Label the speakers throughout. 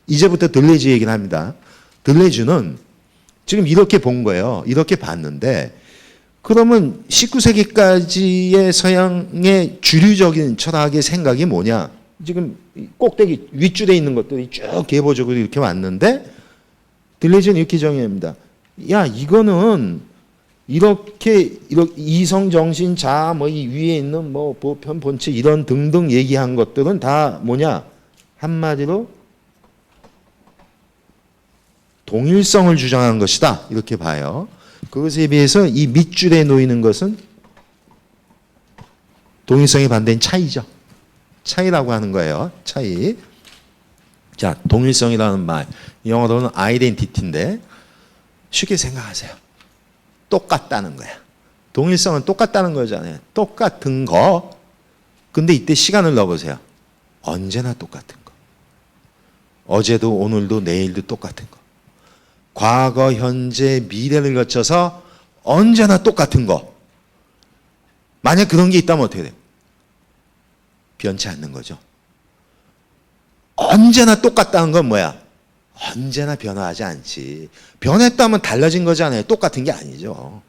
Speaker 1: 이제부터 들레즈 얘기를 합니다. 들레즈는 지금 이렇게 본 거예요. 이렇게 봤는데 그러면 19세기까지의 서양의 주류적인 철학의 생각이 뭐냐? 지금 꼭대기 윗줄에 있는 것들이 쭉 계보적으로 이렇게 왔는데 들레즈는 이렇게 정의합니다. 야, 이거는 이렇게 이성 정신 자아 뭐 이 위에 있는 뭐 보편 본체 이런 등등 얘기한 것들은 다 뭐냐? 한마디로 동일성을 주장하는 것이다. 이렇게 봐요. 그것에 비해서 이 밑줄에 놓이는 것은 동일성에 반대인 차이죠. 차이라고 하는 거예요. 차이. 자, 동일성이라는 말, 영어로는 아이덴티티인데 쉽게 생각하세요. 똑같다는 거야. 동일성은 똑같다는 거잖아요. 똑같은 거. 근데 이때 시간을 넣어보세요. 언제나 똑같은 거. 어제도 오늘도 내일도 똑같은 거. 과거, 현재, 미래를 거쳐서 언제나 똑같은 거. 만약 그런 게 있다면 어떻게 돼요? 변치 않는 거죠. 언제나 똑같다는 건 뭐야? 언제나 변화하지 않지. 변했다면 달라진 거잖아요. 똑같은 게 아니죠.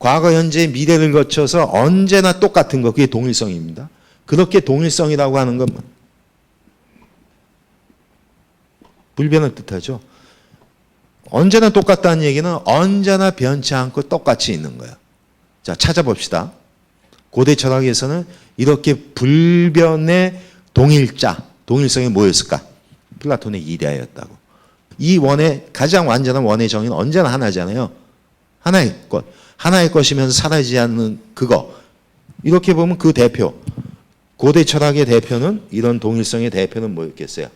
Speaker 1: 과거, 현재, 미래를 거쳐서 언제나 똑같은 거. 그게 동일성입니다. 그렇게 동일성이라고 하는 건 불변을 뜻하죠. 언제나 똑같다는 얘기는 언제나 변치 않고 똑같이 있는 거예요. 자, 찾아봅시다. 고대 철학에서는 이렇게 불변의 동일자, 동일성이 뭐였을까? 플라톤의 이데아였다고. 이 원의 가장 완전한 원의 정의는 언제나 하나잖아요. 하나의 것. 하나의 것이면서 사라지지 않는 그거. 이렇게 보면 그 대표. 고대 철학의 대표는 이런 동일성의 대표는 뭐였겠어요?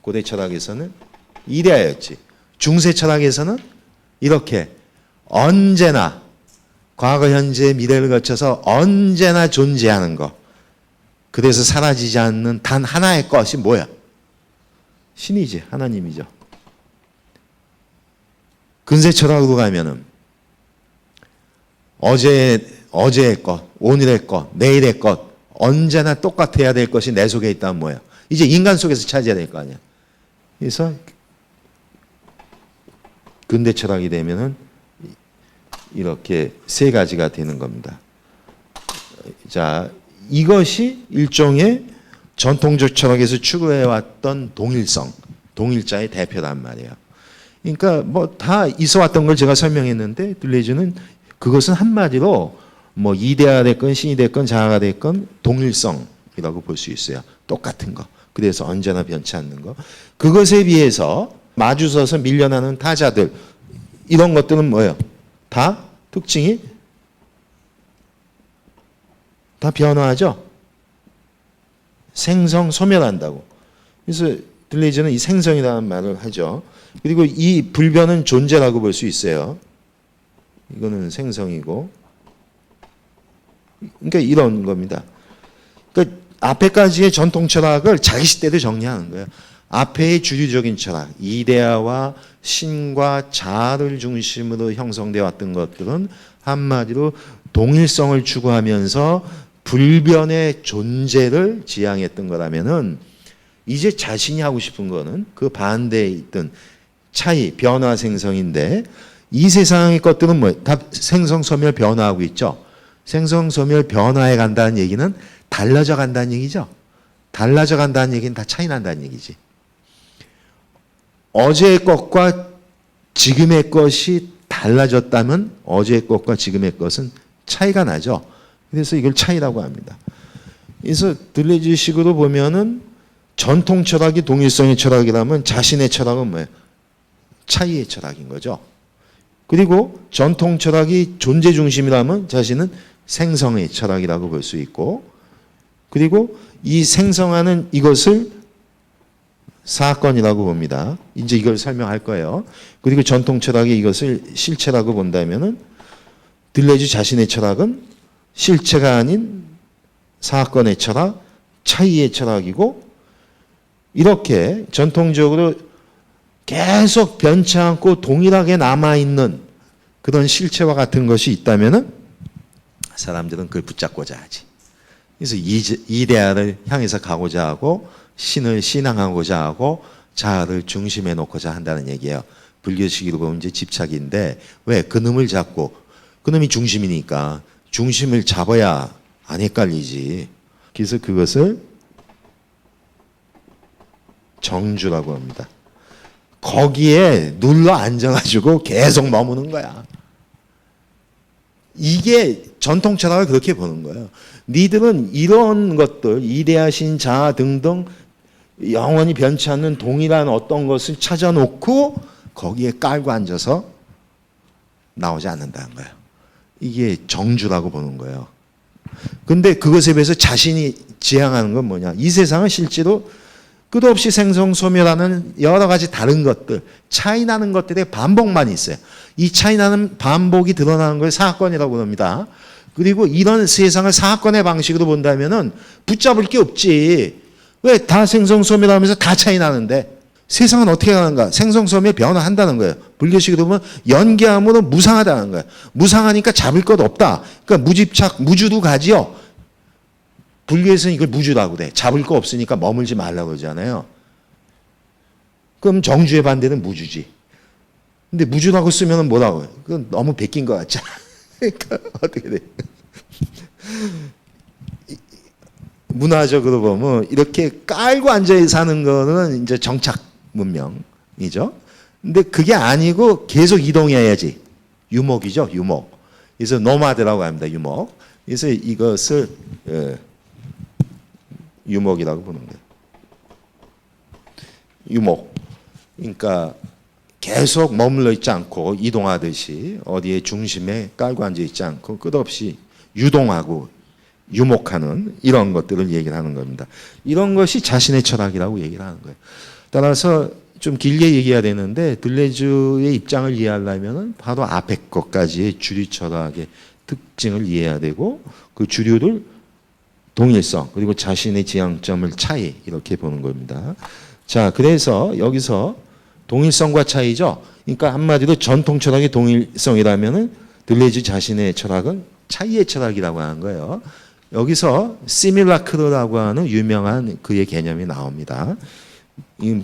Speaker 1: 고대 철학에서는 이데아였지. 중세 철학에서는 이렇게 언제나 과거, 현재, 미래를 거쳐서 언제나 존재하는 것. 그래서 사라지지 않는 단 하나의 것이 뭐야? 신이지, 하나님이죠. 근세 철학으로 가면은 어제의 것, 오늘의 것, 내일의 것 언제나 똑같아야 될 것이 내 속에 있다면 뭐야? 이제 인간 속에서 찾아야 될 거 아니야. 그래서 근대 철학이 되면은 이렇게 세 가지가 되는 겁니다. 자, 이것이 일종의 전통적 철학에서 추구해왔던 동일성, 동일자의 대표란 말이에요. 그러니까 뭐 다 있어왔던 걸 제가 설명했는데 들레즈는 그것은 한마디로 뭐 이데아 됐건 신이 됐건 자아가 됐건 동일성이라고 볼 수 있어요. 똑같은 거. 그래서 언제나 변치 않는 거. 그것에 비해서 마주서서 밀려나는 타자들 이런 것들은 뭐예요? 다 특징이 다 변화하죠. 생성 소멸한다고. 그래서 들레즈는 이 생성이라는 말을 하죠. 그리고 이 불변은 존재라고 볼 수 있어요. 이거는 생성이고. 그러니까 이런 겁니다. 그러니까 앞에까지의 전통 철학을 자기 시대로 정리하는 거예요. 앞에의 주류적인 철학, 이데아와 신과 자아를 중심으로 형성되어 왔던 것들은 한마디로 동일성을 추구하면서 불변의 존재를 지향했던 거라면은 이제 자신이 하고 싶은 거는 그 반대에 있던 차이, 변화 생성인데 이 세상의 것들은 뭐예요? 다 생성, 소멸, 변화하고 있죠. 생성, 소멸, 변화해 간다는 얘기는 달라져 간다는 얘기죠. 달라져 간다는 얘기는 다 차이 난다는 얘기지. 어제의 것과 지금의 것이 달라졌다면 어제의 것과 지금의 것은 차이가 나죠. 그래서 이걸 차이라고 합니다. 그래서 들레즈식으로 보면은 전통 철학이 동일성의 철학이라면 자신의 철학은 뭐예요? 차이의 철학인 거죠. 그리고 전통 철학이 존재 중심이라면 자신은 생성의 철학이라고 볼 수 있고, 그리고 이 생성하는 이것을 사건이라고 봅니다. 이제 이걸 설명할 거예요. 그리고 전통 철학이 이것을 실체라고 본다면은 들레즈 자신의 철학은 실체가 아닌 사건의 철학, 차이의 철학이고, 이렇게 전통적으로 계속 변치 않고 동일하게 남아있는 그런 실체와 같은 것이 있다면은 사람들은 그걸 붙잡고자 하지. 그래서 이데아를 향해서 가고자 하고 신을 신앙하고자 하고 자아를 중심에 놓고자 한다는 얘기예요. 불교식으로 보면 이제 집착인데 왜? 그놈을 잡고 그놈이 중심이니까 중심을 잡아야 안 헷갈리지. 그래서 그것을 정주라고 합니다. 거기에 눌러 앉아가지고 계속 머무는 거야. 이게 전통 철학을 그렇게 보는 거예요. 니들은 이런 것들, 이대하신 자아 등등 영원히 변치 않는 동일한 어떤 것을 찾아놓고 거기에 깔고 앉아서 나오지 않는다는 거예요. 이게 정주라고 보는 거예요. 근데 그것에 비해서 자신이 지향하는 건 뭐냐? 이 세상은 실제로 끝없이 생성소멸하는 여러 가지 다른 것들, 차이 나는 것들의 반복만 있어요. 이 차이 나는 반복이 드러나는 걸 사건이라고 합니다. 그리고 이런 세상을 사건의 방식으로 본다면은 붙잡을 게 없지. 왜? 다 생성소멸하면서 다 차이 나는데 세상은 어떻게 가는가? 생성소멸 변화한다는 거예요. 불교식으로 보면 연계함으로 무상하다는 거예요. 무상하니까 잡을 것 없다. 그러니까 무집착, 무주도 가지요. 불교에서는 이걸 무주라고 그래. 잡을 거 없으니까 머물지 말라고 그러잖아요. 그럼 정주의 반대는 무주지. 근데 무주라고 쓰면 뭐라고 해요? 그건 너무 베낀 것 같잖아. 그러니까 어떻게 돼? 문화적으로 보면 이렇게 깔고 앉아 사는 거는 이제 정착 문명이죠. 근데 그게 아니고 계속 이동해야지. 유목이죠, 유목. 그래서 노마드라고 합니다, 유목. 그래서 이것을 유목이라고 보는 거예요. 유목. 그러니까 계속 머물러 있지 않고 이동하듯이 어디에 중심에 깔고 앉아 있지 않고 끝없이 유동하고 유목하는 이런 것들을 얘기를 하는 겁니다. 이런 것이 자신의 철학이라고 얘기를 하는 거예요. 따라서 좀 길게 얘기해야 되는데 들레주의 입장을 이해하려면 바로 앞에 것까지의 주류 철학의 특징을 이해해야 되고 그 주류를 동일성 그리고 자신의 지향점을 차이 이렇게 보는 겁니다. 자, 그래서 여기서 동일성과 차이죠. 그러니까 한마디로 전통 철학의 동일성이라면은 들레주 자신의 철학은 차이의 철학이라고 하는 거예요. 여기서 시밀라크르라고 하는 유명한 그의 개념이 나옵니다. 이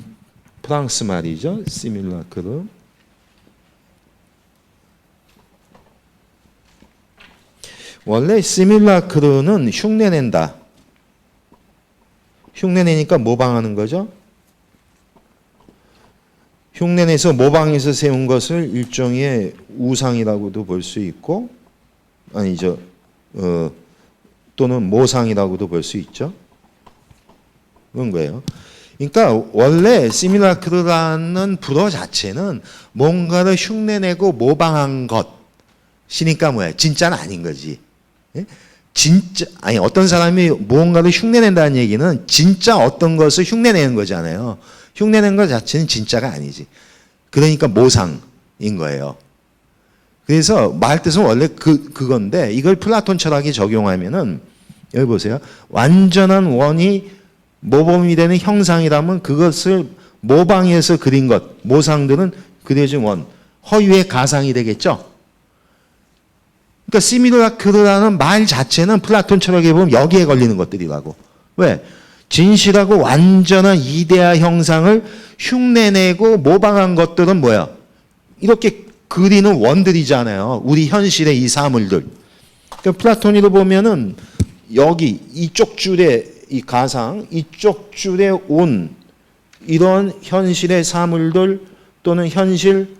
Speaker 1: 프랑스 말이죠. 시밀라크르. 원래 시밀라크르는 흉내낸다. 흉내내니까 모방하는 거죠. 흉내내서 모방해서 세운 것을 일종의 우상이라고도 볼 수 있고 아니죠. 또는 모상이라고도 볼 수 있죠. 그런 거예요. 그러니까 원래 시밀라크르라는 불어 자체는 뭔가를 흉내내고 모방한 것이니까 뭐야? 진짜는 아닌 거지. 진짜 아니 어떤 사람이 무언가를 흉내낸다는 얘기는 진짜 어떤 것을 흉내내는 거잖아요. 흉내낸 것 자체는 진짜가 아니지. 그러니까 모상인 거예요. 그래서 말 뜻은 원래 그건데 이걸 플라톤 철학에 적용하면은 여기 보세요. 완전한 원이 모범이 되는 형상이라면 그것을 모방해서 그린 것, 모상들은 그려진 원, 허유의 가상이 되겠죠. 그러니까 시밀라크르라는 말 자체는 플라톤 철학에 보면 여기에 걸리는 것들이라고. 왜? 진실하고 완전한 이데아 형상을 흉내내고 모방한 것들은 뭐야? 이렇게 그리는 원들이잖아요. 우리 현실의 이 사물들. 그러니까 플라톤이로 보면은 여기 이쪽 줄에 이 가상, 이쪽 줄에 온 이런 현실의 사물들 또는 현실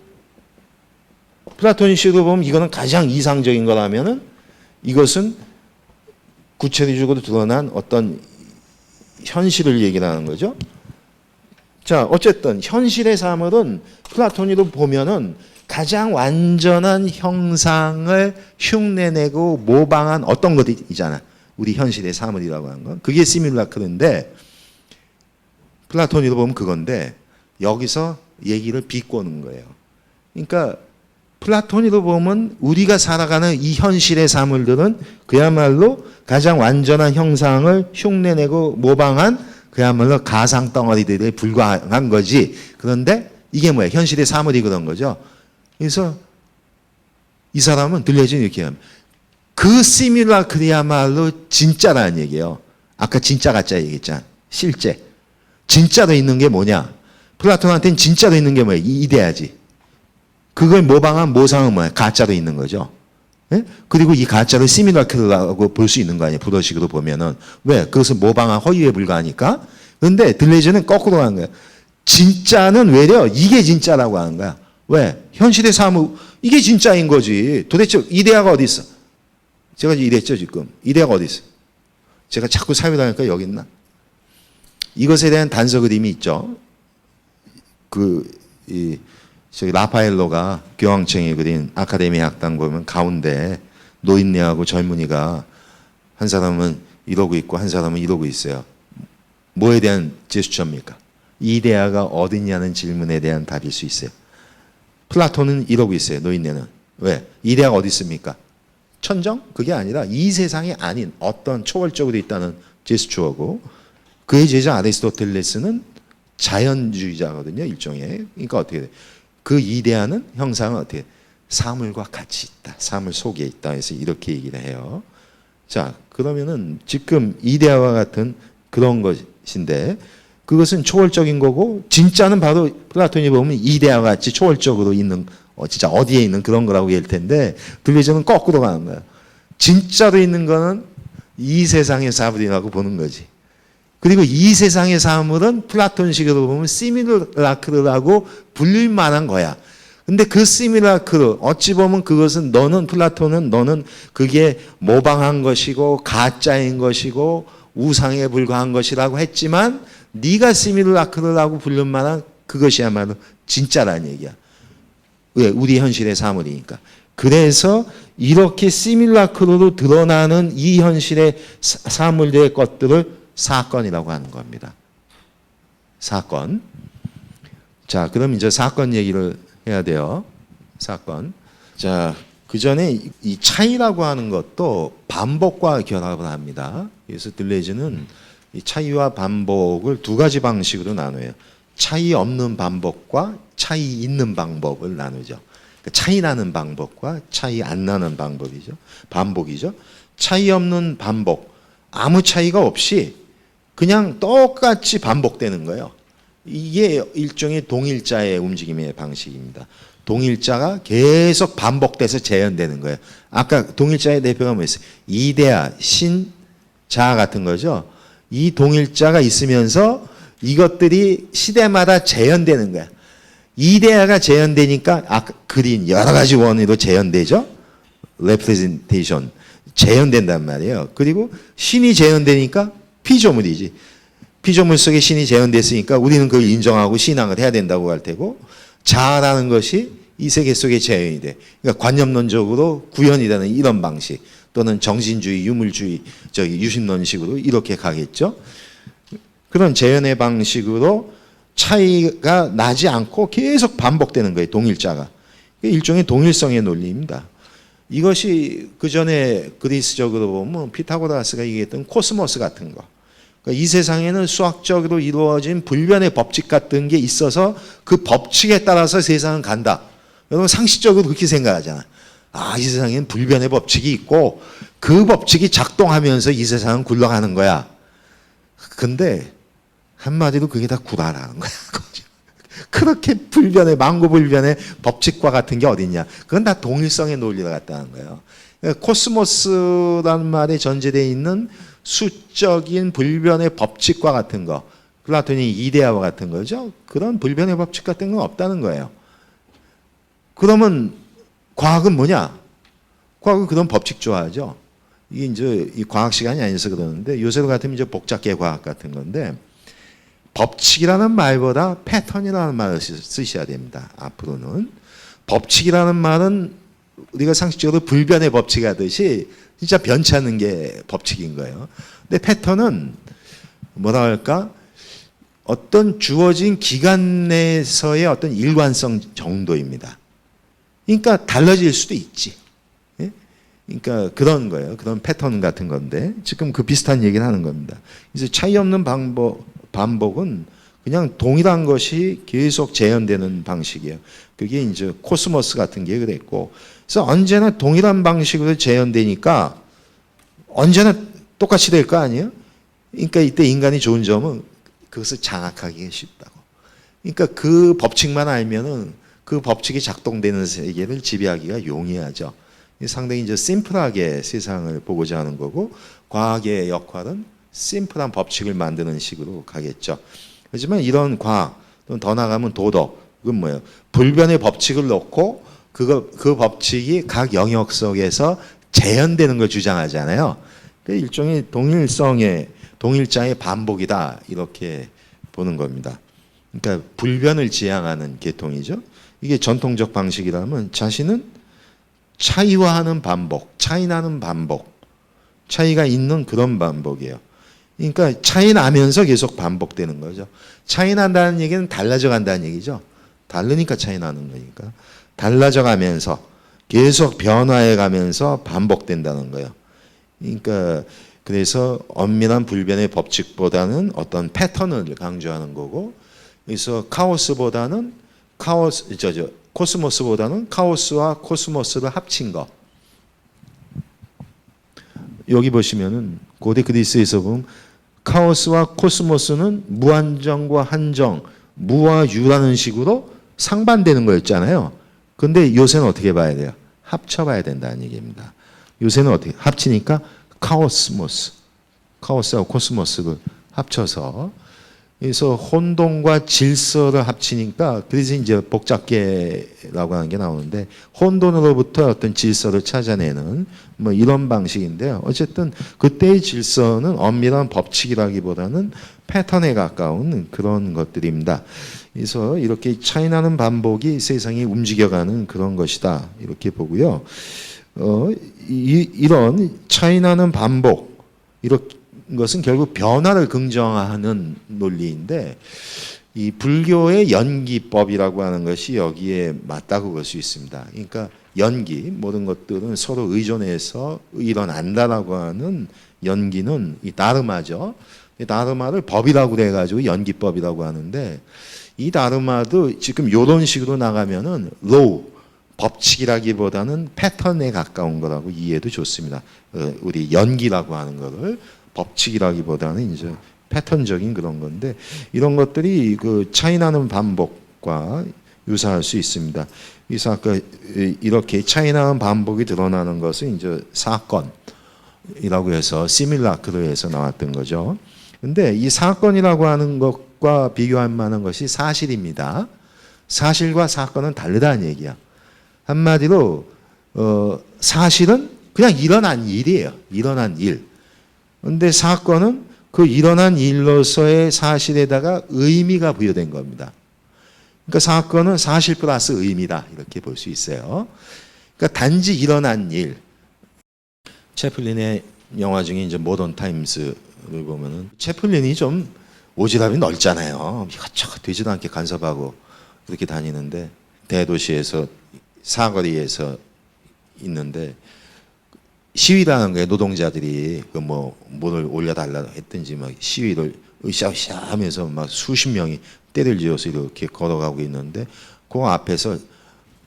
Speaker 1: 플라톤식으로 보면 이거는 가장 이상적인 거라면은 이것은 구체적으로 드러난 어떤 현실을 얘기하는 거죠. 자, 어쨌든 현실의 사물은 플라톤이로 보면은 가장 완전한 형상을 흉내내고 모방한 어떤 것이잖아. 우리 현실의 사물이라고 하는 건. 그게 시밀라크르인데 플라톤이로 보면 그건데 여기서 얘기를 비꼬는 거예요. 그러니까 플라톤이로 보면 우리가 살아가는 이 현실의 사물들은 그야말로 가장 완전한 형상을 흉내내고 모방한 그야말로 가상 덩어리들에 불과한 거지. 그런데 이게 뭐야? 현실의 사물이 그런 거죠. 그래서 이 사람은 들려진 이렇게 합니다. 그 시밀라크르야말로 진짜라는 얘기예요. 아까 진짜 가짜 얘기했잖아. 실제. 진짜로 있는 게 뭐냐? 플라톤한테는 진짜로 있는 게 뭐야? 이 이데아지. 그걸 모방한 모상은 뭐야? 가짜로 있는 거죠. 예? 그리고 이 가짜를 시밀라크라고 볼 수 있는 거 아니에요? 불어식으로 보면은. 왜? 그것을 모방한 허위에 불과하니까. 그런데 들레즈는 거꾸로 하는 거야. 진짜는 외려 이게 진짜라고 하는 거야. 왜? 현실의 사무 이게 진짜인 거지. 도대체 이데아가 어디 있어? 제가 이랬죠 지금. 이데아가 어디 있어? 제가 자꾸 사회다니까 여기 있나? 이것에 대한 단서 그림이 있죠. 저기 라파엘로가 교황청에 그린 아카데미 학당 보면 가운데 노인네하고 젊은이가 한 사람은 이러고 있고 한 사람은 이러고 있어요. 뭐에 대한 제스처입니까? 이데아가 어디냐는 질문에 대한 답일 수 있어요. 플라톤은 이러고 있어요. 노인네는. 왜? 이데아가 어디 있습니까? 천정? 그게 아니라 이 세상이 아닌 어떤 초월적으로 있다는 제스처고 그의 제자 아리스토텔레스는 자연주의자거든요. 일종의. 그러니까 어떻게 돼? 그 이데아는 형상은 어떻게 돼? 사물과 같이 있다. 사물 속에 있다. 해서 이렇게 얘기를 해요. 자, 그러면은 지금 이데아와 같은 그런 것인데 그것은 초월적인 거고 진짜는 바로 플라톤이 보면 이데아와 같이 초월적으로 있는 진짜 어디에 있는 그런 거라고 얘기할 텐데 들레즈는 거꾸로 가는 거예요. 진짜로 있는 거는 이 세상의 사물이라고 보는 거지. 그리고 이 세상의 사물은 플라톤식으로 보면 시밀라크르라고 불릴 만한 거야. 근데 그 시밀라크르 어찌 보면 그것은 플라톤은 너는 그게 모방한 것이고 가짜인 것이고 우상에 불과한 것이라고 했지만 네가 시밀라크르라고 부를 만한 그것이야말로 진짜라는 얘기야. 왜? 우리 현실의 사물이니까. 그래서 이렇게 시밀라크르로 드러나는 이 현실의 사물들의 것들을 사건이라고 하는 겁니다. 사건. 자, 그럼 이제 사건 얘기를 해야 돼요. 사건. 자, 그 전에 이 차이라고 하는 것도 반복과 결합을 합니다. 그래서 들레즈는 이 차이와 반복을 두 가지 방식으로 나눠요. 차이 없는 반복과 차이 있는 방법을 나누죠. 그러니까 차이 나는 방법과 차이 안 나는 방법이죠. 반복이죠. 차이 없는 반복. 아무 차이가 없이 그냥 똑같이 반복되는 거예요. 이게 일종의 동일자의 움직임의 방식입니다. 동일자가 계속 반복돼서 재현되는 거예요. 아까 동일자의 대표가 뭐였어요? 이데아, 신, 자 같은 거죠. 이 동일자가 있으면서 이것들이 시대마다 재현되는 거야. 이데아가 재현되니까 그린 여러 가지 원으로 재현되죠. representation 재현된단 말이에요. 그리고 신이 재현되니까 피조물이지. 피조물 속에 신이 재현됐으니까 우리는 그걸 인정하고 신앙을 해야 된다고 할 테고 자라는 것이 이 세계 속에 재현이 돼. 그러니까 관념론적으로 구현이라는 이런 방식 또는 정신주의, 유물주의, 유신론식으로 이렇게 가겠죠. 그런 재현의 방식으로 차이가 나지 않고 계속 반복되는 거예요. 동일자가. 일종의 동일성의 논리입니다. 이것이 그 전에 그리스적으로 보면 피타고라스가 얘기했던 코스모스 같은 거. 그러니까 이 세상에는 수학적으로 이루어진 불변의 법칙 같은 게 있어서 그 법칙에 따라서 세상은 간다. 여러분 상식적으로 그렇게 생각하잖아. 이 세상에는 불변의 법칙이 있고 그 법칙이 작동하면서 이 세상은 굴러가는 거야. 근데 한마디로 그게 다 구라라는 거야. 그렇게 망고불변의 법칙과 같은 게 어딨냐. 그건 다 동일성의 논리가 같다는 거예요. 그러니까 코스모스라는 말에 전제되어 있는 수적인 불변의 법칙과 같은 거. 플라톤이 이데아와 같은 거죠. 그런 불변의 법칙 같은 건 없다는 거예요. 그러면 과학은 뭐냐? 과학은 그런 법칙 좋아하죠. 이게 이제 이 과학 시간이 아니어서 그러는데 요새로 같으면 이제 복잡계 과학 같은 건데 법칙이라는 말보다 패턴이라는 말을 쓰셔야 됩니다. 앞으로는 법칙이라는 말은 우리가 상식적으로 불변의 법칙 하듯이 진짜 변치 않는 게 법칙인 거예요. 근데 패턴은 뭐라 할까? 어떤 주어진 기간 내에서의 어떤 일관성 정도입니다. 그러니까 달라질 수도 있지. 예? 그러니까 그런 거예요. 그런 패턴 같은 건데 지금 그 비슷한 얘기를 하는 겁니다. 그래서 차이 없는 반복은 그냥 동일한 것이 계속 재현되는 방식이에요. 그게 이제 코스모스 같은 게 그랬고, 그래서 언제나 동일한 방식으로 재현되니까 언제나 똑같이 될 거 아니에요? 그러니까 이때 인간이 좋은 점은 그것을 장악하기가 쉽다고. 그러니까 그 법칙만 알면은 그 법칙이 작동되는 세계를 지배하기가 용이하죠. 상당히 이제 심플하게 세상을 보고자 하는 거고, 과학의 역할은 심플한 법칙을 만드는 식으로 가겠죠. 하지만 이런 과학, 또는 더 나가면 도덕, 그건 뭐예요? 불변의 법칙을 놓고 그 법칙이 각 영역 속에서 재현되는 걸 주장하잖아요. 그 일종의 동일자의 반복이다, 이렇게 보는 겁니다. 그러니까 불변을 지향하는 계통이죠. 이게 전통적 방식이라면 자신은 차이화하는 반복, 차이나는 반복, 차이가 있는 그런 반복이에요. 그러니까 차이 나면서 계속 반복되는 거죠. 차이 난다는 얘기는 달라져 간다는 얘기죠. 다르니까 차이 나는 거니까. 달라져 가면서 계속 변화해 가면서 반복된다는 거예요. 그러니까 그래서 엄밀한 불변의 법칙보다는 어떤 패턴을 강조하는 거고, 그래서 코스모스보다는 카오스와 코스모스를 합친 거. 여기 보시면은 고대 그리스에서 보면 카오스와 코스모스는 무한정과 한정, 무와 유라는 식으로 상반되는 거였잖아요. 근데 요새는 어떻게 봐야 돼요? 합쳐봐야 된다는 얘기입니다. 요새는 어떻게 합치니까 카오스하고 코스모스를 합쳐서, 그래서 혼돈과 질서를 합치니까, 그래서 이제 복잡계라고 하는 게 나오는데, 혼돈으로부터 어떤 질서를 찾아내는 뭐 이런 방식인데요. 어쨌든 그때의 질서는 엄밀한 법칙이라기보다는 패턴에 가까운 그런 것들입니다. 그래서 이렇게 차이나는 반복이 세상이 움직여가는 그런 것이다, 이렇게 보고요. 이런 차이나는 반복, 이런 것은 결국 변화를 긍정하는 논리인데, 이 불교의 연기법이라고 하는 것이 여기에 맞다고 볼 수 있습니다. 그러니까 연기, 모든 것들은 서로 의존해서 일어난다라고 하는 연기는 이 다르마죠. 이 다르마를 법이라고 그래가지고 연기법이라고 하는데, 이 다르마도 지금 이런 식으로 나가면은 로우, 법칙이라기보다는 패턴에 가까운 거라고 이해도 좋습니다. 우리 연기라고 하는 거를 법칙이라기보다는 이제 패턴적인 그런 건데, 이런 것들이 그 차이나는 반복과 유사할 수 있습니다. 그래서 아까 이렇게 차이나는 반복이 드러나는 것은 이제 사건이라고 해서 시밀라크로 해서 나왔던 거죠. 근데 이 사건이라고 하는 것과 비교할 만한 것이 사실입니다. 사실과 사건은 다르다는 얘기야. 한마디로 사실은 그냥 일어난 일이에요. 일어난 일. 그런데 사건은 그 일어난 일로서의 사실에다가 의미가 부여된 겁니다. 그러니까 사건은 사실 플러스 의미다, 이렇게 볼 수 있어요. 그러니까 단지 일어난 일. 채플린의 영화 중에 이제 모던 타임스를 보면은 채플린이 좀 오지랖이 넓잖아요. 이것저것 되지도 않게 간섭하고 그렇게 다니는데, 대도시에서 사거리에서 있는데 시위라는 거예요. 노동자들이 그 뭐를 올려달라 했든지 막 시위를 으쌰으쌰 하면서 막 수십 명이 때를 지어서 이렇게 걸어가고 있는데, 그 앞에서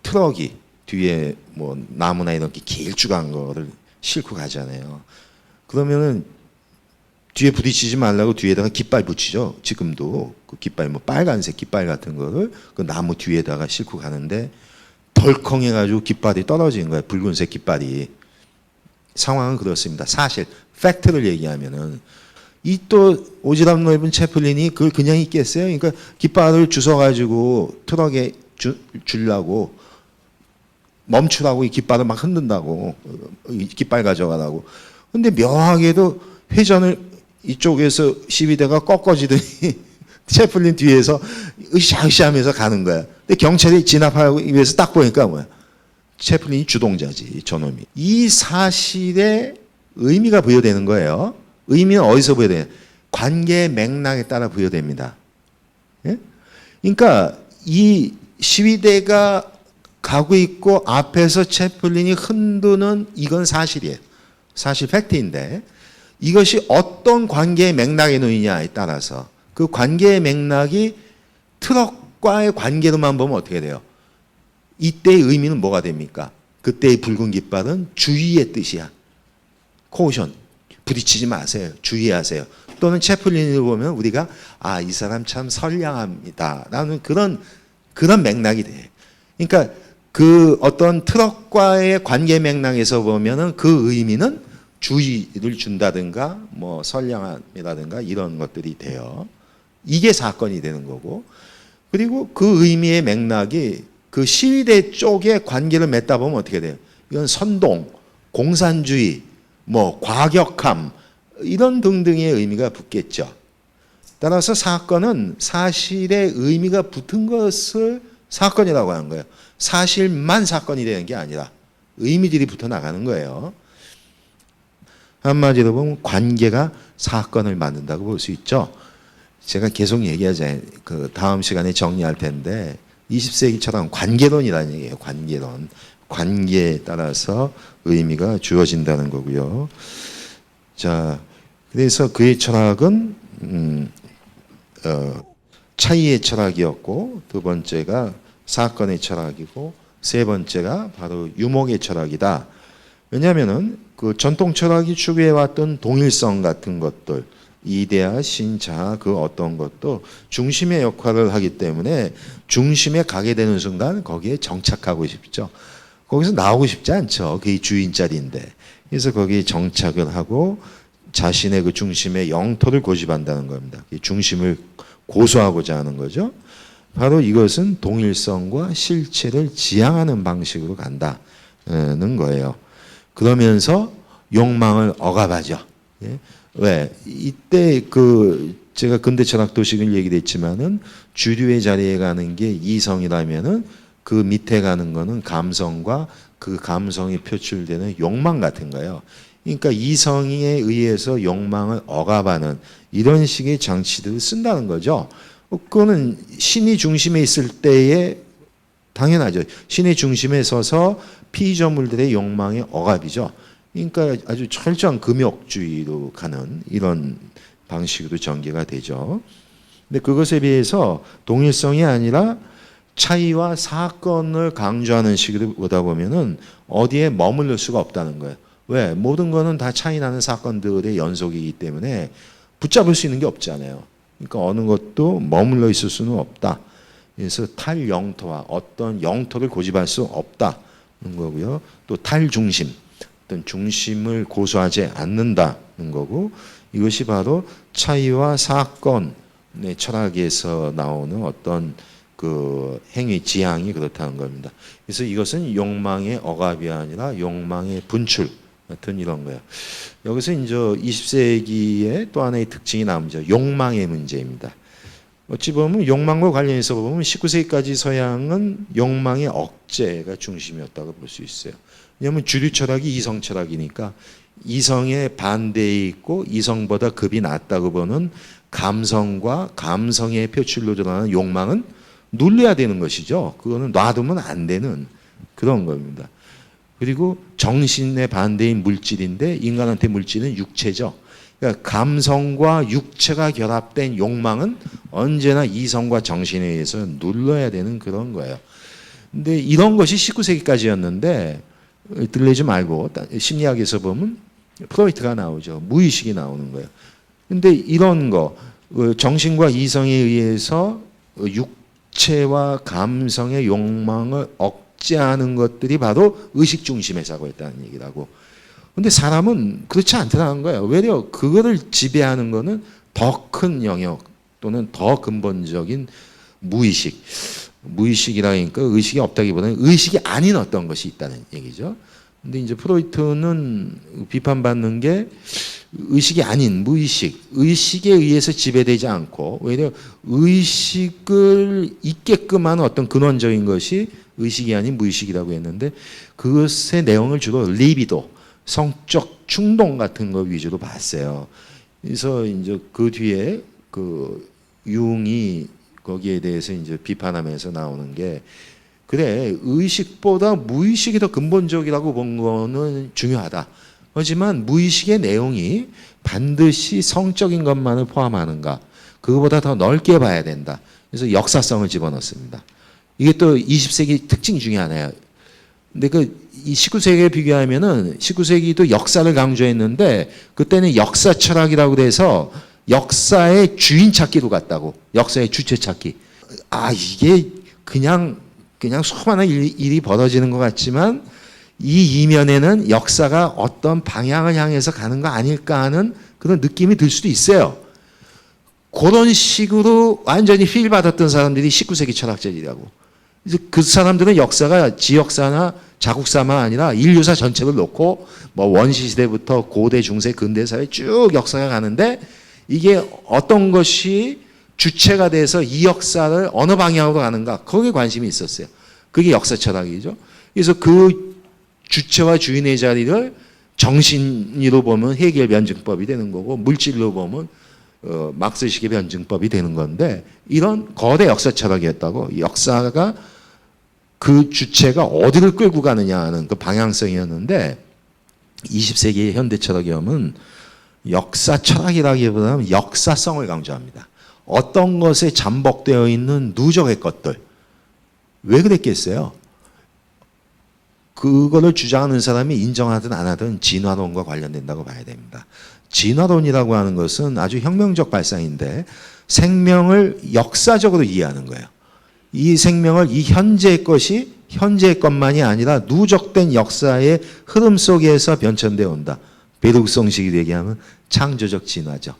Speaker 1: 트럭이 뒤에 뭐 나무나 이렇게 길쭉한 거를 싣고 가잖아요. 그러면은 뒤에 부딪히지 말라고 뒤에다가 깃발 붙이죠. 지금도 그 깃발, 뭐 빨간색 깃발 같은 거를 그 나무 뒤에다가 싣고 가는데, 덜컹해가지고 깃발이 떨어지는 거예요. 붉은색 깃발이. 상황은 그렇습니다. 사실 팩트를 얘기하면은, 이 또 오지랖 넓은 채플린이 그걸 그냥 있겠어요? 그러니까 깃발을 주워가지고 트럭에 주려고 멈추라고 이 깃발을 막 흔든다고, 이 깃발 가져가라고. 근데 묘하게도 회전을 이쪽에서 시위대가 꺾어지더니 채플린 뒤에서 으쌰으쌰 하면서 가는 거야. 근데 경찰이 진압하기 위해서 딱 보니까 뭐야? 채플린이 주동자지, 저놈이. 이 사실에 의미가 부여되는 거예요. 의미는 어디서 부여돼요? 관계의 맥락에 따라 부여됩니다. 예? 그러니까 이 시위대가 가고 있고 앞에서 채플린이 흔드는, 이건 사실이에요. 사실 팩트인데, 이것이 어떤 관계의 맥락에 놓이냐에 따라서 그 관계의 맥락이 트럭과의 관계로만 보면 어떻게 돼요? 이때의 의미는 뭐가 됩니까? 그때의 붉은 깃발은 주의의 뜻이야. 코션, 부딪히지 마세요. 주의하세요. 또는 채플린을 보면 우리가 아, 이 사람 참 선량합니다라는 그런 맥락이 돼. 그러니까 그 어떤 트럭과의 관계 맥락에서 보면은 그 의미는 주의를 준다든가 뭐 선량함이라든가 이런 것들이 돼요. 이게 사건이 되는 거고, 그리고 그 의미의 맥락이 그 시위대 쪽에 관계를 맺다 보면 어떻게 돼요? 이건 선동, 공산주의, 뭐 과격함 이런 등등의 의미가 붙겠죠. 따라서 사건은 사실의 의미가 붙은 것을 사건이라고 하는 거예요. 사실만 사건이 되는 게 아니라 의미들이 붙어 나가는 거예요. 한마디로 보면 관계가 사건을 만든다고 볼 수 있죠. 제가 계속 얘기하자. 그 다음 시간에 정리할 텐데 20세기처럼 관계론이라는 얘기예요. 관계론. 관계에 따라서 의미가 주어진다는 거고요. 자, 그래서 그의 철학은 차이의 철학이었고, 두 번째가 사건의 철학이고, 세 번째가 바로 유목의 철학이다. 왜냐하면은 그 전통 철학이 추구해왔던 동일성 같은 것들, 이데아, 신자 그 어떤 것도 중심의 역할을 하기 때문에 중심에 가게 되는 순간 거기에 정착하고 싶죠. 거기서 나오고 싶지 않죠. 그게 주인 자리인데. 그래서 거기에 정착을 하고 자신의 그 중심의 영토를 고집한다는 겁니다. 중심을 고수하고자 하는 거죠. 바로 이것은 동일성과 실체를 지향하는 방식으로 간다는 거예요. 그러면서 욕망을 억압하죠. 예? 왜? 이때 제가 근대 철학 도식을 얘기를 했지만은 주류의 자리에 가는 게 이성이라면은 그 밑에 가는 거는 감성과 그 감성이 표출되는 욕망 같은 거예요. 그러니까 이성에 의해서 욕망을 억압하는 이런 식의 장치들을 쓴다는 거죠. 그거는 신이 중심에 있을 때에 당연하죠. 신의 중심에 서서 피조물들의 욕망의 억압이죠. 그러니까 아주 철저한 금욕주의로 가는 이런 방식으로 전개가 되죠. 근데 그것에 비해서 동일성이 아니라 차이와 사건을 강조하는 식으로 보다 보면은 어디에 머무를 수가 없다는 거예요. 왜? 모든 거는 다 차이 나는 사건들의 연속이기 때문에 붙잡을 수 있는 게 없잖아요. 그러니까 어느 것도 머물러 있을 수는 없다. 그래서 탈영토와 어떤 영토를 고집할 수 없다는 거고요. 또 탈중심, 어떤 중심을 고수하지 않는다는 거고, 이것이 바로 차이와 사건의 철학에서 나오는 어떤 그 행위 지향이 그렇다는 겁니다. 그래서 이것은 욕망의 억압이 아니라 욕망의 분출 같은 이런 거예요. 여기서 이제 20세기의 또 하나의 특징이 나옵니다. 욕망의 문제입니다. 어찌 보면 욕망과 관련해서 보면 19세기까지 서양은 욕망의 억제가 중심이었다고 볼 수 있어요. 왜냐하면 주류 철학이 이성 철학이니까 이성의 반대에 있고 이성보다 급이 낮다고 보는 감성과 감성의 표출로 드러나는 욕망은 눌려야 되는 것이죠. 그거는 놔두면 안 되는 그런 겁니다. 그리고 정신의 반대인 물질인데 인간한테 물질은 육체죠. 그러니까 감성과 육체가 결합된 욕망은 언제나 이성과 정신에 의해서 눌러야 되는 그런 거예요. 근데 이런 것이 19세기까지였는데 들리지 말고 심리학에서 보면 프로이트가 나오죠. 무의식이 나오는 거예요. 근데 이런 거 정신과 이성에 의해서 육체와 감성의 욕망을 억제하는 것들이 바로 의식 중심의 사고였다는 얘기라고. 근데 사람은 그렇지 않다는 거예요. 외려 그거를 지배하는 거는 더 큰 영역 또는 더 근본적인 무의식. 무의식이라니까 의식이 없다기보다는 의식이 아닌 어떤 것이 있다는 얘기죠. 근데 이제 프로이트는 비판받는 게 의식이 아닌 무의식, 의식에 의해서 지배되지 않고 오히려 의식을 있게끔 하는 어떤 근원적인 것이 의식이 아닌 무의식이라고 했는데 그것의 내용을 주로 리비도, 성적 충동 같은 거 위주로 봤어요. 그래서 이제 그 뒤에 그 융이 거기에 대해서 이제 비판하면서 나오는 게 그래 의식보다 무의식이 더 근본적이라고 본 거는 중요하다. 하지만 무의식의 내용이 반드시 성적인 것만을 포함하는가? 그거보다 더 넓게 봐야 된다. 그래서 역사성을 집어넣습니다. 이게 또 20세기 특징 중에 하나예요. 근데 이 19세기에 비교하면은 19세기도 역사를 강조했는데 그때는 역사 철학이라고 해서 역사의 주인 찾기로 갔다고. 역사의 주체 찾기. 이게 그냥 수많은 일이 벌어지는 것 같지만 이 이면에는 역사가 어떤 방향을 향해서 가는 거 아닐까 하는 그런 느낌이 들 수도 있어요. 그런 식으로 완전히 휠 받았던 사람들이 19세기 철학자들이라고. 그 사람들은 역사가 지역사나 자국사만 아니라 인류사 전체를 놓고 뭐 원시 시대부터 고대, 중세, 근대 사회 쭉 역사가 가는데 이게 어떤 것이 주체가 돼서 이 역사를 어느 방향으로 가는가 거기에 관심이 있었어요. 그게 역사 철학이죠. 그래서 그 주체와 주인의 자리를 정신으로 보면 해겔 변증법이 되는 거고 물질로 보면 막스식의 변증법이 되는 건데 이런 거대 역사 철학이었다고. 역사가 그 주체가 어디를 끌고 가느냐 하는 그 방향성이었는데 20세기의 현대 철학에 오면 역사 철학이라기보다는 역사성을 강조합니다. 어떤 것에 잠복되어 있는 누적의 것들. 왜 그랬겠어요? 그거를 주장하는 사람이 인정하든 안 하든 진화론과 관련된다고 봐야 됩니다. 진화론이라고 하는 것은 아주 혁명적 발상인데 생명을 역사적으로 이해하는 거예요. 이 생명을 이 현재의 것이 현재의 것만이 아니라 누적된 역사의 흐름 속에서 변천되어 온다. 베르그송식으로 얘기하면 창조적 진화죠.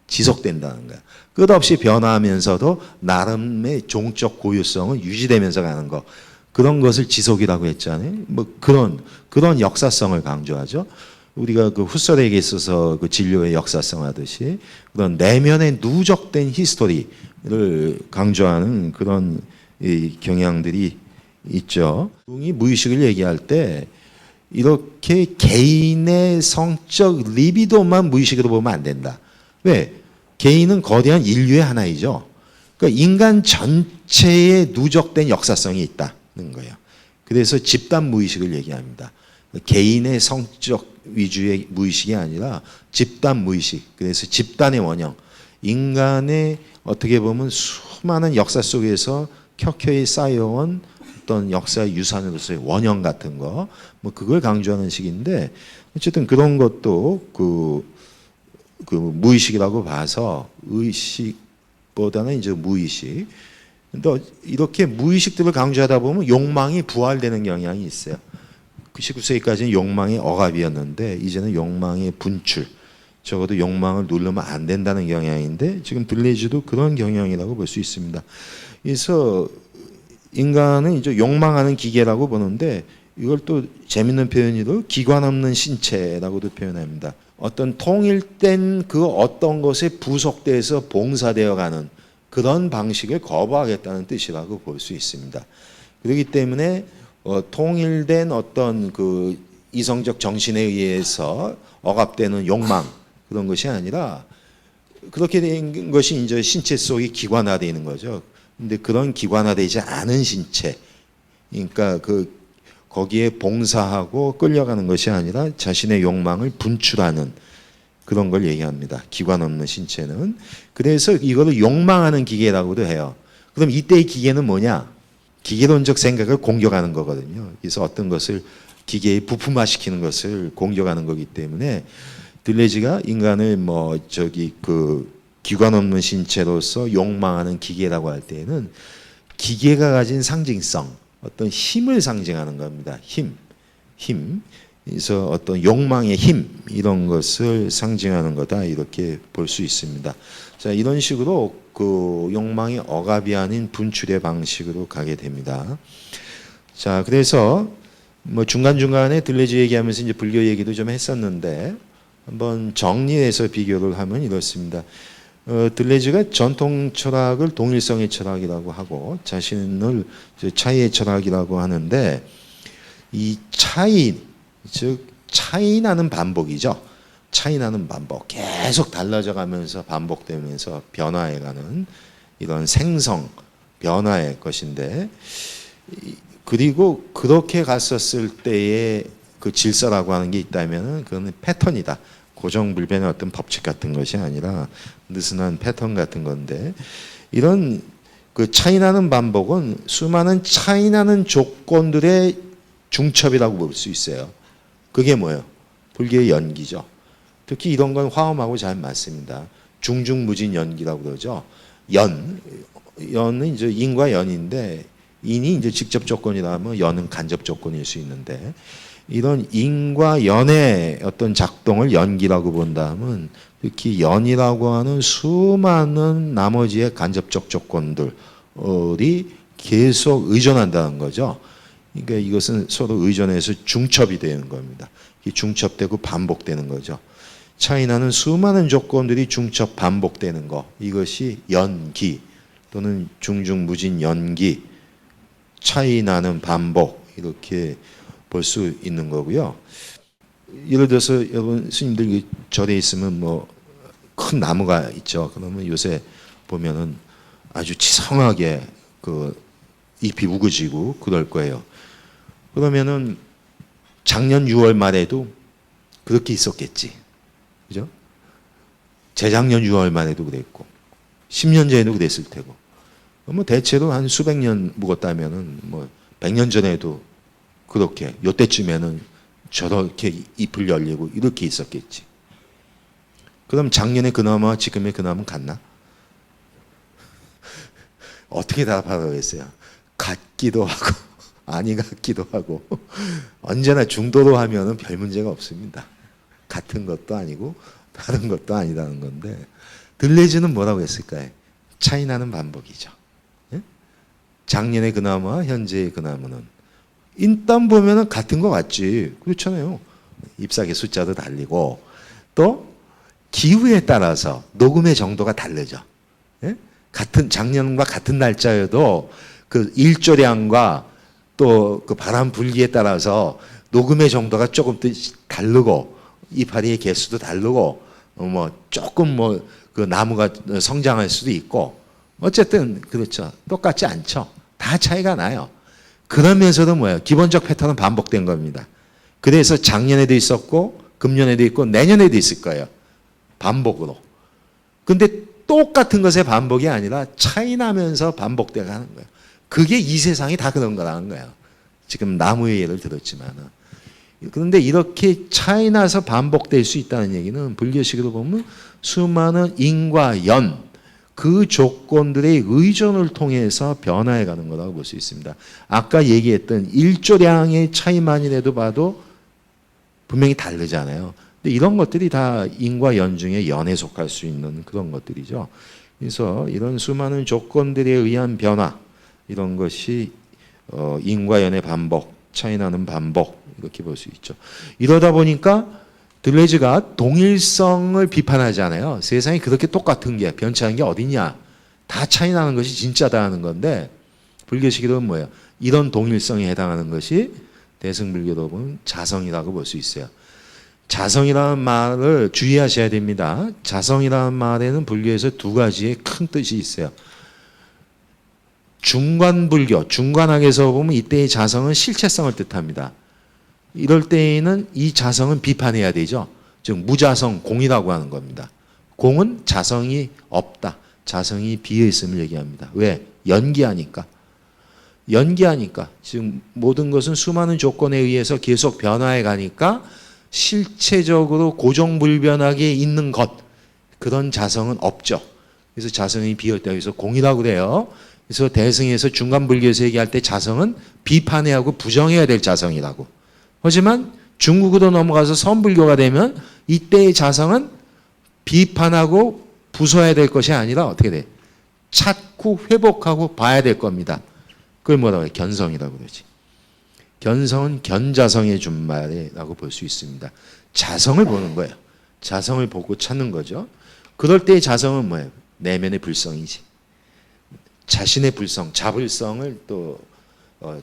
Speaker 1: 지속된다는 거야. 끝없이 변화하면서도 나름의 종적 고유성은 유지되면서 가는 거. 그런 것을 지속이라고 했잖아요. 뭐 그런 역사성을 강조하죠. 우리가 그 후설에게 있어서 그 진료의 역사성 하듯이 그런 내면에 누적된 히스토리를 강조하는 그런 이 경향들이 있죠. 이 무의식을 얘기할 때 이렇게 개인의 성적 리비도만 무의식으로 보면 안 된다. 왜? 개인은 거대한 인류의 하나이죠. 그러니까 인간 전체에 누적된 역사성이 있다는 거예요. 그래서 집단 무의식을 얘기합니다. 개인의 성적 위주의 무의식이 아니라 집단 무의식. 그래서 집단의 원형. 인간의 어떻게 보면 수많은 역사 속에서 켜켜이 쌓여온 어떤 역사의 유산으로서의 원형 같은 거, 뭐 그걸 강조하는 식인데 어쨌든 그런 것도 그 무의식이라고 봐서 의식보다는 이제 무의식. 근데 이렇게 무의식들을 강조하다 보면 욕망이 부활되는 경향이 있어요. 그 19세기까지는 욕망의 억압이었는데 이제는 욕망의 분출. 적어도 욕망을 누르면 안 된다는 경향인데 지금 들레즈도 그런 경향이라고 볼 수 있습니다. 그래서 인간은 이제 욕망하는 기계라고 보는데 이걸 또 재밌는 표현으로 기관 없는 신체라고도 표현합니다. 어떤 통일된 그 어떤 것에 부속돼서 봉사되어가는 그런 방식을 거부하겠다는 뜻이라고 볼 수 있습니다. 그렇기 때문에 통일된 어떤 그 이성적 정신에 의해서 억압되는 욕망 그런 것이 아니라 그렇게 된 것이 이제 신체 속에 기관화되어 있는 거죠. 근데 그런 기관화되지 않은 신체, 그러니까 거기에 봉사하고 끌려가는 것이 아니라 자신의 욕망을 분출하는 그런 걸 얘기합니다. 기관 없는 신체는. 그래서 이거를 욕망하는 기계라고도 해요. 그럼 이때의 기계는 뭐냐? 기계론적 생각을 공격하는 거거든요. 그래서 어떤 것을 기계에 부품화시키는 것을 공격하는 거기 때문에 들레즈가 인간을 기관 없는 신체로서 욕망하는 기계라고 할 때에는 기계가 가진 상징성, 어떤 힘을 상징하는 겁니다. 힘. 그래서 어떤 욕망의 힘 이런 것을 상징하는 거다 이렇게 볼 수 있습니다. 자, 이런 식으로 그 욕망의 억압이 아닌 분출의 방식으로 가게 됩니다. 자, 그래서 뭐 중간중간에 들레즈 얘기하면서 이제 불교 얘기도 좀 했었는데 한번 정리해서 비교를 하면 이렇습니다. 들레즈가 전통 철학을 동일성의 철학이라고 하고 자신을 차이의 철학이라고 하는데 이 차이, 즉 차이나는 반복이죠. 차이나는 반복, 계속 달라져 가면서 반복되면서 변화해가는 이런 생성, 변화의 것인데 그리고 그렇게 갔었을 때의 그 질서라고 하는 게 있다면 그거는 패턴이다. 고정불변의 어떤 법칙 같은 것이 아니라 느슨한 패턴 같은 건데 이런 그 차이나는 반복은 수많은 차이나는 조건들의 중첩이라고 볼 수 있어요. 그게 뭐예요? 불교의 연기죠. 특히 이런 건 화엄하고 잘 맞습니다. 중중무진연기라고 그러죠. 연은 이제 인과 연인데 인이 이제 직접 조건이라면 연은 간접 조건일 수 있는데 이런 인과 연의 어떤 작동을 연기라고 본다면 특히 연이라고 하는 수많은 나머지의 간접적 조건들이 계속 의존한다는 거죠. 그러니까 이것은 서로 의존해서 중첩이 되는 겁니다. 중첩되고 반복되는 거죠. 차이나는 수많은 조건들이 중첩 반복되는 거, 이것이 연기 또는 중중무진 연기, 차이나는 반복, 이렇게 볼 수 있는 거고요. 예를 들어서 여러분 스님들 절에 있으면 뭐 큰 나무가 있죠. 그러면 요새 보면은 아주 치성하게 그 잎이 우거지고 그럴 거예요. 그러면은 작년 6월 말에도 그렇게 있었겠지. 그죠? 재작년 6월 말에도 그랬고 10년 전에도 그랬을 테고 뭐 대체로 한 수백 년 묵었다면은 뭐 100년 전에도 그렇게 요때쯤에는 저렇게 잎을 열리고 이렇게 있었겠지. 그럼 작년에 그 나무와 지금의 그 나무는 같나? 어떻게 답하라겠어요? 같기도 하고 아니 같기도 하고 언제나 중도로 하면은 별 문제가 없습니다. 같은 것도 아니고 다른 것도 아니라는 건데 들레즈는 뭐라고 했을까요? 차이나는 반복이죠. 예? 작년의 그 나무와 현재의 그 나무는 일단 보면은 같은 것 같지. 그렇잖아요. 잎사귀 숫자도 달리고 또 기후에 따라서 녹음의 정도가 다르죠. 예? 같은 작년과 같은 날짜여도 그 일조량과 또 그 바람 불기에 따라서 녹음의 정도가 조금 다르고 이파리의 개수도 다르고 뭐 조금 뭐 그 나무가 성장할 수도 있고 어쨌든 그렇죠. 똑같지 않죠. 다 차이가 나요. 그러면서도 뭐예요? 기본적 패턴은 반복된 겁니다. 그래서 작년에도 있었고 금년에도 있고 내년에도 있을 거예요. 반복으로. 근데 똑같은 것의 반복이 아니라 차이 나면서 반복돼 가는 거예요. 그게 이 세상이 다 그런 거라는 거예요. 지금 나무의 예를 들었지만은. 그런데 이렇게 차이 나서 반복될 수 있다는 얘기는 불교식으로 보면 수많은 인과 연, 그 조건들의 의존을 통해서 변화해 가는 거라고 볼 수 있습니다. 아까 얘기했던 일조량의 차이만이라도 봐도 분명히 다르잖아요. 근데 이런 것들이 다 인과 연 중에 연에 속할 수 있는 그런 것들이죠. 그래서 이런 수많은 조건들에 의한 변화, 이런 것이 인과 연의 반복, 차이나는 반복, 이렇게 볼 수 있죠. 이러다 보니까 들레즈가 동일성을 비판하잖아요. 세상이 그렇게 똑같은 게 변치하는 게 어디냐. 다 차이나는 것이 진짜다 하는 건데 불교식으로는 뭐예요? 이런 동일성에 해당하는 것이 대승불교로 보면 자성이라고 볼 수 있어요. 자성이라는 말을 주의하셔야 됩니다. 자성이라는 말에는 불교에서 두 가지의 큰 뜻이 있어요. 중관불교, 중관학에서 보면 이때의 자성은 실체성을 뜻합니다. 이럴 때에는 이 자성은 비판해야 되죠. 즉 무자성, 공이라고 하는 겁니다. 공은 자성이 없다. 자성이 비어있음을 얘기합니다. 왜? 연기하니까. 연기하니까. 지금 모든 것은 수많은 조건에 의해서 계속 변화해 가니까 실체적으로 고정불변하게 있는 것, 그런 자성은 없죠. 그래서 자성이 비어있다. 그래서 공이라고 그래요. 그래서 대승에서 중간불교에서 얘기할 때 자성은 비판해야 하고 부정해야 될 자성이라고. 하지만 중국으로 넘어가서 선불교가 되면 이때의 자성은 비판하고 부숴야 될 것이 아니라 어떻게 돼? 찾고 회복하고 봐야 될 겁니다. 그걸 뭐라고 해요? 견성이라고 그러지. 견성은 견자성의 준말이라고 볼 수 있습니다. 자성을 보는 거예요. 자성을 보고 찾는 거죠. 그럴 때의 자성은 뭐예요? 내면의 불성이지. 자신의 불성, 자불성을 또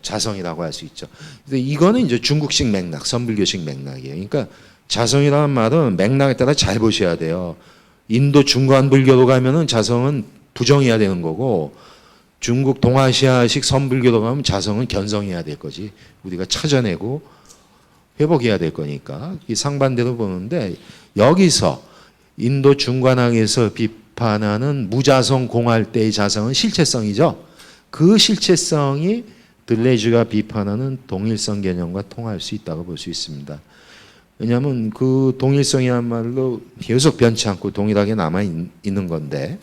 Speaker 1: 자성이라고 할 수 있죠. 근데 이거는 이제 중국식 맥락, 선불교식 맥락이에요. 그러니까 자성이라는 말은 맥락에 따라 잘 보셔야 돼요. 인도 중간불교로 가면은 자성은 부정해야 되는 거고, 중국 동아시아식 선불교로 가면 자성은 견성해야 될 거지. 우리가 찾아내고 회복해야 될 거니까 이 상반대로 보는데, 여기서 인도 중관학에서 비판하는 무자성 공할 때의 자성은 실체성이죠. 그 실체성이 들레즈가 비판하는 동일성 개념과 통할 수 있다고 볼 수 있습니다. 왜냐하면 그 동일성이야말로 계속 변치 않고 동일하게 남아 있는 건데,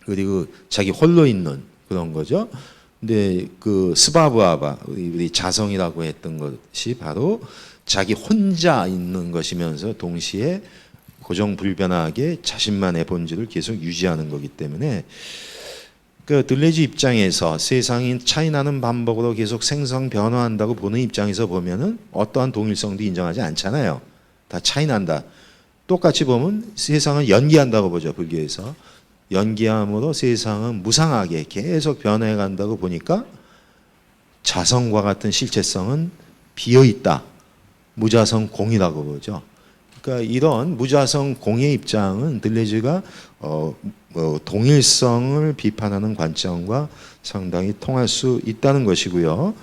Speaker 1: 그리고 자기 홀로 있는 그런 거죠. 근데 그 스바브아바, 우리 자성이라고 했던 것이 바로 자기 혼자 있는 것이면서 동시에 고정불변하게 자신만의 본질을 계속 유지하는 거기 때문에, 그 들레즈 입장에서 세상이 차이나는 반복으로 계속 생성 변화한다고 보는 입장에서 보면은 어떠한 동일성도 인정하지 않잖아요. 다 차이난다. 똑같이 보면 세상은 연기한다고 보죠. 불교에서 연기함으로 세상은 무상하게 계속 변해 간다고 보니까 자성과 같은 실체성은 비어 있다. 무자성 공이라고 보죠. 그러니까 이런 무자성 공의 입장은 들레즈가 동일성을 비판하는 관점과 상당히 통할 수 있다는 것이고요.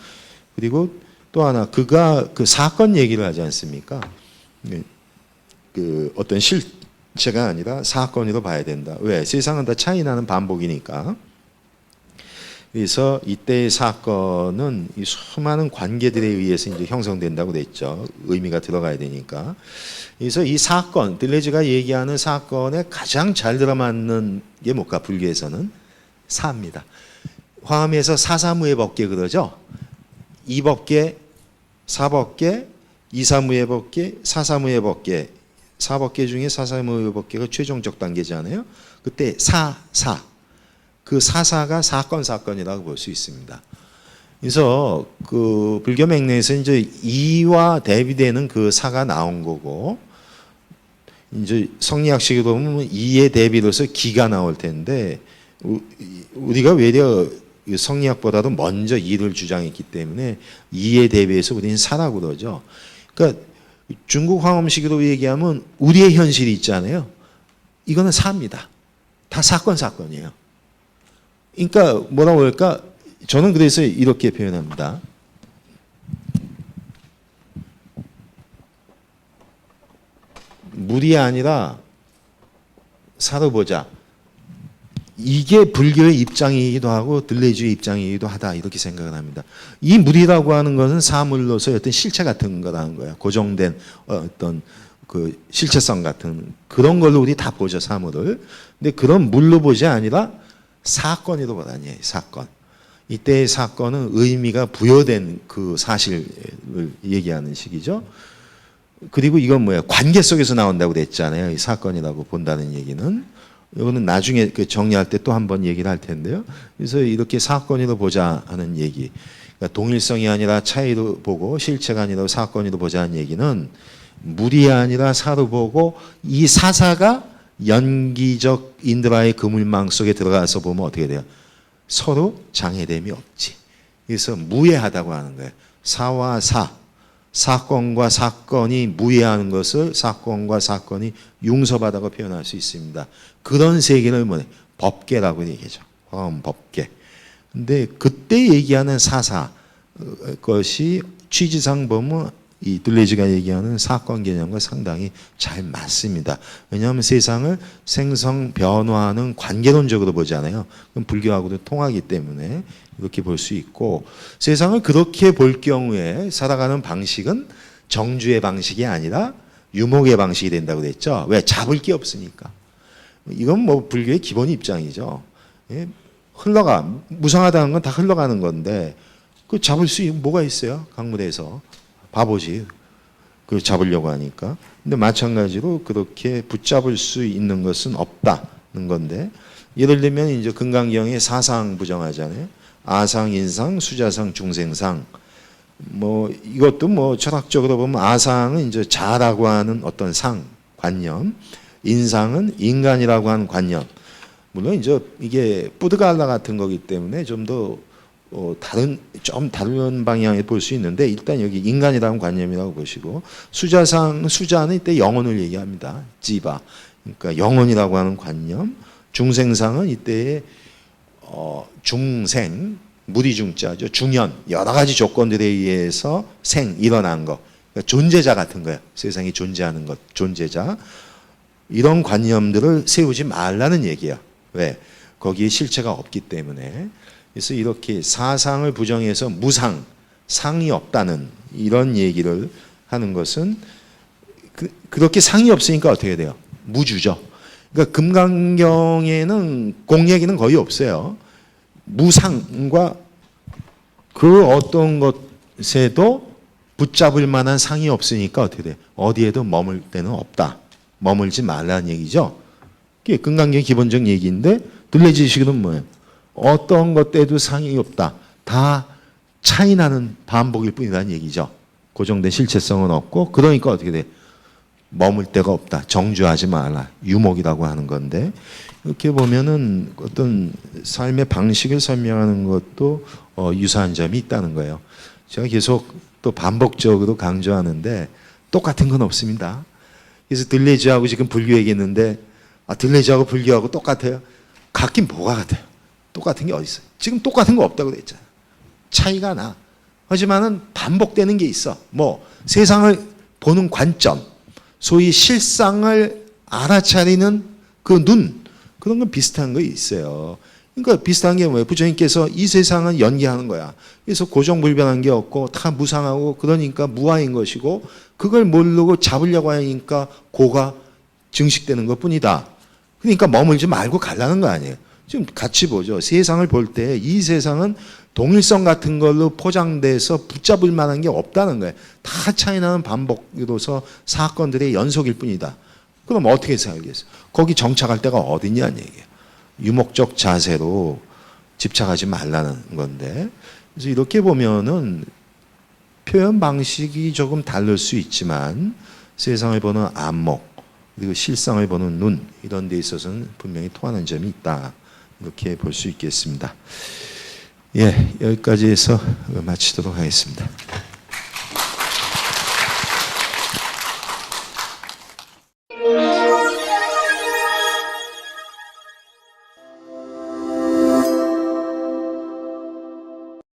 Speaker 1: 그리고 또 하나, 그가 그 사건 얘기를 하지 않습니까? 그 어떤 실체가 아니라 사건으로 봐야 된다. 왜? 세상은 다 차이나는 반복이니까. 그래서 이때의 사건은 이 수많은 관계들에 의해서 이제 형성된다고 그랬죠. 의미가 들어가야 되니까. 그래서 이 사건, 들레즈가 얘기하는 사건에 가장 잘 들어맞는 게 뭘까? 불교에서는 사입니다. 화엄에서 사사무예 법계 그러죠. 이법계, 사법계, 이사무예 법계, 사사무예 법계. 사법계 중에 사사무예 법계가 최종적 단계잖아요. 그때 그 사사가 사건이라고 볼 수 있습니다. 그래서 그 불교 맥락에서 이제 이와 대비되는 그 사가 나온 거고, 이제 성리학식으로 보면 이에 대비로서 기가 나올 텐데, 우리가 외려 성리학보다도 먼저 이를 주장했기 때문에 이에 대비해서 우리는 사라고 그러죠. 그러니까 중국 황엄식으로 얘기하면 우리의 현실이 있잖아요. 이거는 사입니다. 다 사건이에요. 그러니까 뭐라고 할까? 저는 그래서 이렇게 표현합니다. 물이 아니라 사로 보자. 이게 불교의 입장이기도 하고 들레즈의 입장이기도 하다, 이렇게 생각을 합니다. 이 물이라고 하는 것은 사물로서 어떤 실체 같은 거라는 거야. 고정된 어떤 그 실체성 같은 그런 걸로 우리 다 보죠, 사물을. 근데 그런 물로 보지 아니라 사건으로 보다니, 사건. 이때의 사건은 의미가 부여된 그 사실을 얘기하는 식이죠. 그리고 이건 뭐예요? 관계 속에서 나온다고 그랬잖아요. 이 사건이라고 본다는 얘기는. 이거는 나중에 그 정리할 때 또 한번 얘기를 할 텐데요. 그래서 이렇게 사건으로 보자 하는 얘기. 그러니까 동일성이 아니라 차이로 보고 실체가 아니라 사건으로 보자는 얘기는 물이 아니라 사로 보고 이 사사가 연기적 인드라의 그물망 속에 들어가서 보면 어떻게 돼요? 서로 장애됨이 없지. 그래서 무해하다고 하는 거예요. 사와 사건과 사건이 무해하는 것을 사건과 사건이 융섭하다고 표현할 수 있습니다. 그런 세계를 뭐냐? 법계라고 얘기하죠. 법계. 근데 그때 얘기하는 사사 것이 취지상 보면 이 들레즈가 얘기하는 사건 개념과 상당히 잘 맞습니다. 왜냐하면 세상을 생성 변화하는 관계론적으로 보잖아요. 그럼 불교하고도 통하기 때문에 이렇게 볼 수 있고, 세상을 그렇게 볼 경우에 살아가는 방식은 정주의 방식이 아니라 유목의 방식이 된다고 그랬죠. 왜? 잡을 게 없으니까. 이건 뭐 불교의 기본 입장이죠. 예? 무상하다는 건 다 흘러가는 건데 그 잡을 수 뭐가 있어요? 강물에서 바보지. 그 잡으려고 하니까. 근데 마찬가지로 그렇게 붙잡을 수 있는 것은 없다는 건데, 예를 들면 이제 금강경에 사상 부정하잖아요. 아상, 인상, 수자상, 중생상. 뭐 이것도 뭐 철학적으로 보면 아상은 이제 자라고 하는 어떤 관념, 인상은 인간이라고 하는 관념. 물론 이제 이게 뿌드갈라 같은 거기 때문에 좀 더 다른 방향에 볼 수 있는데, 일단 여기 인간이라는 관념이라고 보시고, 수자는 이때 영혼을 얘기합니다. 찌바. 그러니까 영혼이라고 하는 관념. 중생상은 이때의 중생, 무리중자죠. 중현, 여러 가지 조건들에 의해서 일어난 것. 그러니까 존재자 같은 거예요. 세상에 존재하는 것, 존재자. 이런 관념들을 세우지 말라는 얘기야. 왜? 거기에 실체가 없기 때문에. 그래서 이렇게 사상을 부정해서 상이 없다는 이런 얘기를 하는 것은 그렇게 상이 없으니까 어떻게 돼요? 무주죠. 그러니까 금강경에는 공 얘기는 거의 없어요. 무상과 그 어떤 것에도 붙잡을 만한 상이 없으니까 어떻게 돼? 어디에도 머물 데는 없다. 머물지 말라는 얘기죠. 그게 금강경의 기본적 얘기인데 둘레지식은 뭐예요? 어떤 것 때도 상이 없다. 다 차이 나는 반복일 뿐이라는 얘기죠. 고정된 실체성은 없고 그러니까 어떻게 돼? 머물 데가 없다. 정주하지 말라. 유목이라고 하는 건데 이렇게 보면은 어떤 삶의 방식을 설명하는 것도 유사한 점이 있다는 거예요. 제가 계속 또 반복적으로 강조하는데 똑같은 건 없습니다. 그래서 들레지하고 지금 불교 얘기했는데 들레지하고 불교하고 똑같아요? 같긴 뭐가 같아요? 똑같은 게 어디 있어요? 지금 똑같은 거 없다고 그랬잖아요. 차이가 나. 하지만은 반복되는 게 있어. 뭐 세상을 보는 관점, 소위 실상을 알아차리는 그 눈, 그런 건 비슷한 거 있어요. 그러니까 비슷한 게 뭐예요? 부처님께서 이 세상은 연기하는 거야. 그래서 고정불변한 게 없고 다 무상하고 그러니까 무아인 것이고 그걸 모르고 잡으려고 하니까 고가 증식되는 것뿐이다. 그러니까 머물지 말고 가려는 거 아니에요. 지금 같이 보죠. 세상을 볼 때 이 세상은 동일성 같은 걸로 포장돼서 붙잡을 만한 게 없다는 거예요. 다 차이나는 반복으로서 사건들의 연속일 뿐이다. 그럼 어떻게 살겠어요? 거기 정착할 데가 어디냐는 얘기예요. 유목적 자세로 집착하지 말라는 건데, 그래서 이렇게 보면은 표현 방식이 조금 다를 수 있지만 세상을 보는 안목 그리고 실상을 보는 눈 이런 데 있어서는 분명히 통하는 점이 있다. 이렇게 볼 수 있겠습니다. 예, 여기까지 해서 마치도록 하겠습니다.